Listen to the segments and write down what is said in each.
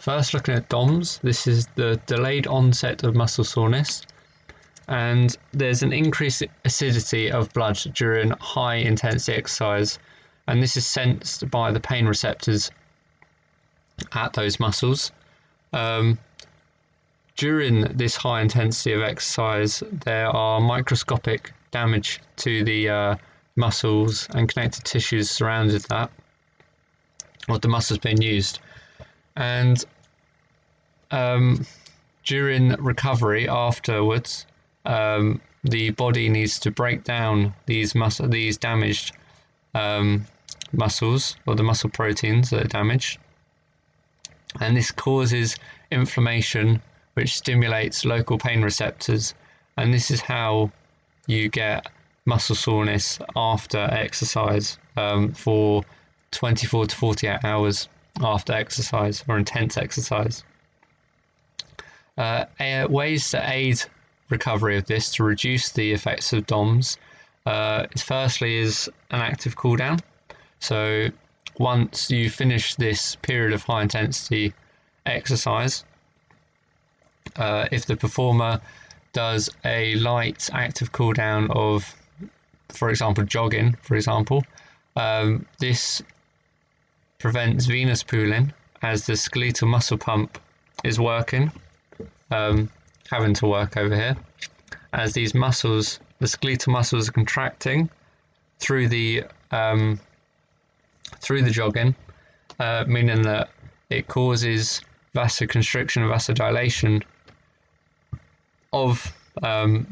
first looking at DOMS, this is the delayed onset of muscle soreness, and there's an increased acidity of blood during high intensity exercise, and this is sensed by the pain receptors at those muscles. During this high intensity of exercise, there are microscopic damage to the muscles and connective tissues surrounding that, or the muscles being used. And during recovery afterwards, the body needs to break down these damaged muscles, or the muscle proteins that are damaged, and this causes inflammation, which stimulates local pain receptors, and this is how you get muscle soreness after exercise for 24 to 48 hours after exercise or intense exercise. Ways to aid recovery of this to reduce the effects of DOMS firstly is an active cool down. So once you finish this period of high intensity exercise, if the performer does a light active cool down of, for example, jogging, this prevents venous pooling as the skeletal muscle pump is working, having to work over here, as these muscles, the skeletal muscles, are contracting through the jogging, meaning that it causes vasoconstriction and vasodilation of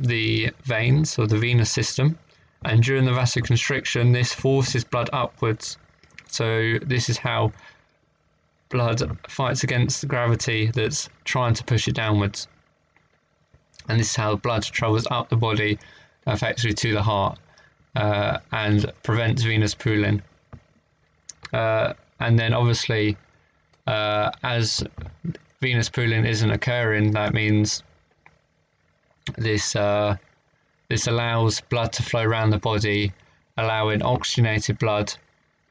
the veins or the venous system, and during the vasoconstriction this forces blood upwards. So this is how blood fights against the gravity that's trying to push it downwards, and this is how blood travels up the body effectively to the heart and prevents venous pooling. And then obviously as venous pooling isn't occurring, that means this allows blood to flow around the body, allowing oxygenated blood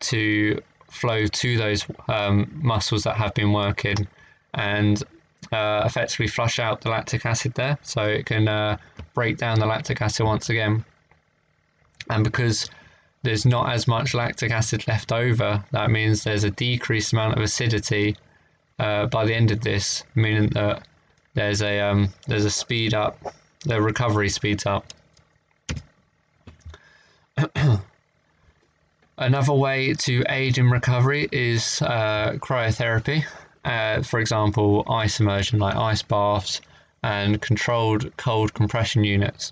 to flow to those muscles that have been working, and effectively flush out the lactic acid there, so it can break down the lactic acid once again. And because there's not as much lactic acid left over, that means there's a decreased amount of acidity by the end of this, meaning that there's a speed up, the recovery speeds up. Another way to aid in recovery is cryotherapy. For example, ice immersion, like ice baths and controlled cold compression units.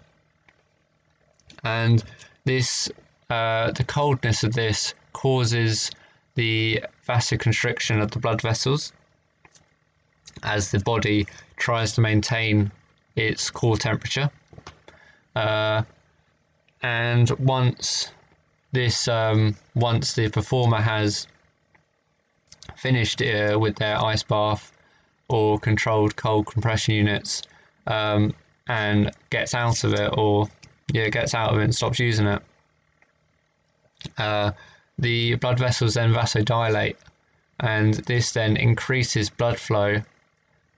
And this, the coldness of this causes the vasoconstriction of the blood vessels as the body tries to maintain its core temperature. And once the performer has finished with their ice bath or controlled cold compression units and gets out of it, and stops using it, the blood vessels then vasodilate, and this then increases blood flow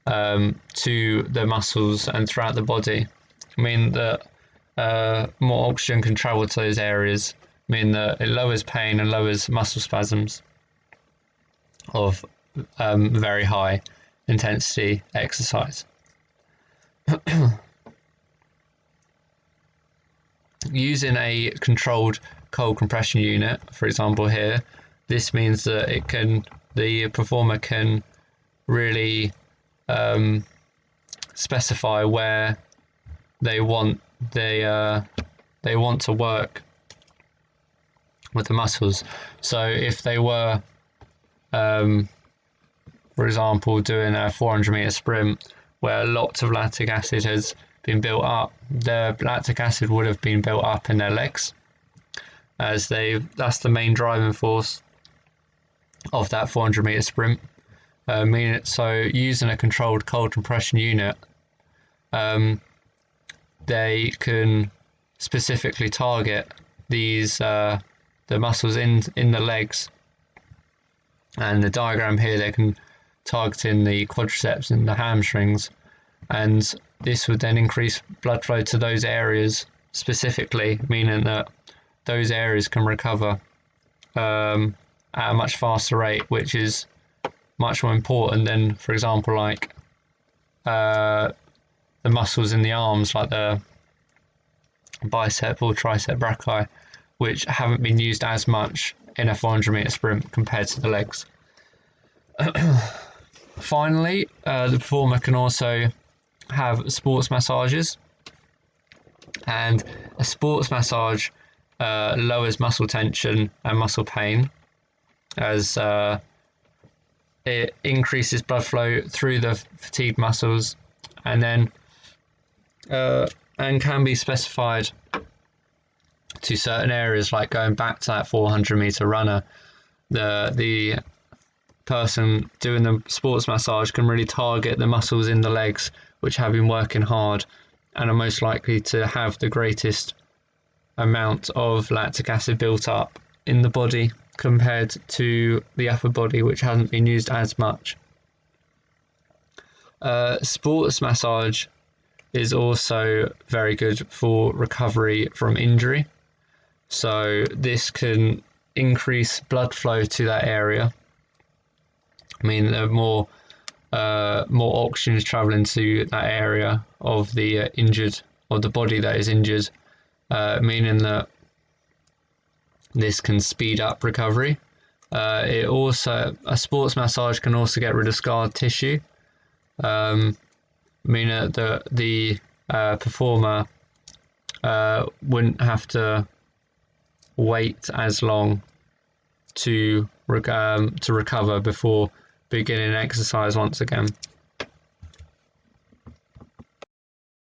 to the muscles and throughout the body, meaning that more oxygen can travel to those areas, meaning that it lowers pain and lowers muscle spasms of very high intensity exercise. Using a controlled cold compression unit, for example here, this means that the performer can really specify where they want to work with the muscles. So if they were, for example, doing a 400-meter sprint where lots of lactic acid has been built up, the lactic acid would have been built up in their legs, as that's the main driving force of that 400-meter sprint. So using a controlled cold compression unit, they can specifically target these the muscles in the legs. And the diagram here, they can targeting the quadriceps and the hamstrings, and this would then increase blood flow to those areas specifically, meaning that those areas can recover at a much faster rate, which is much more important than, for example, like the muscles in the arms, like the bicep or tricep brachii, which haven't been used as much in a 400 meter sprint compared to the legs. Finally, the performer can also have sports massages, and a sports massage lowers muscle tension and muscle pain, as it increases blood flow through the fatigued muscles, and then and can be specified to certain areas, like going back to that 400 meter runner. The person doing the sports massage can really target the muscles in the legs which have been working hard and are most likely to have the greatest amount of lactic acid built up in the body compared to the upper body, which hasn't been used as much. Sports massage is also very good for recovery from injury. So this can increase blood flow to that area. I mean, more oxygen is traveling to that area of the injured, or the body that is injured, meaning that this can speed up recovery. A sports massage can also get rid of scarred tissue, meaning that the performer wouldn't have to wait as long to recover before beginning exercise once again.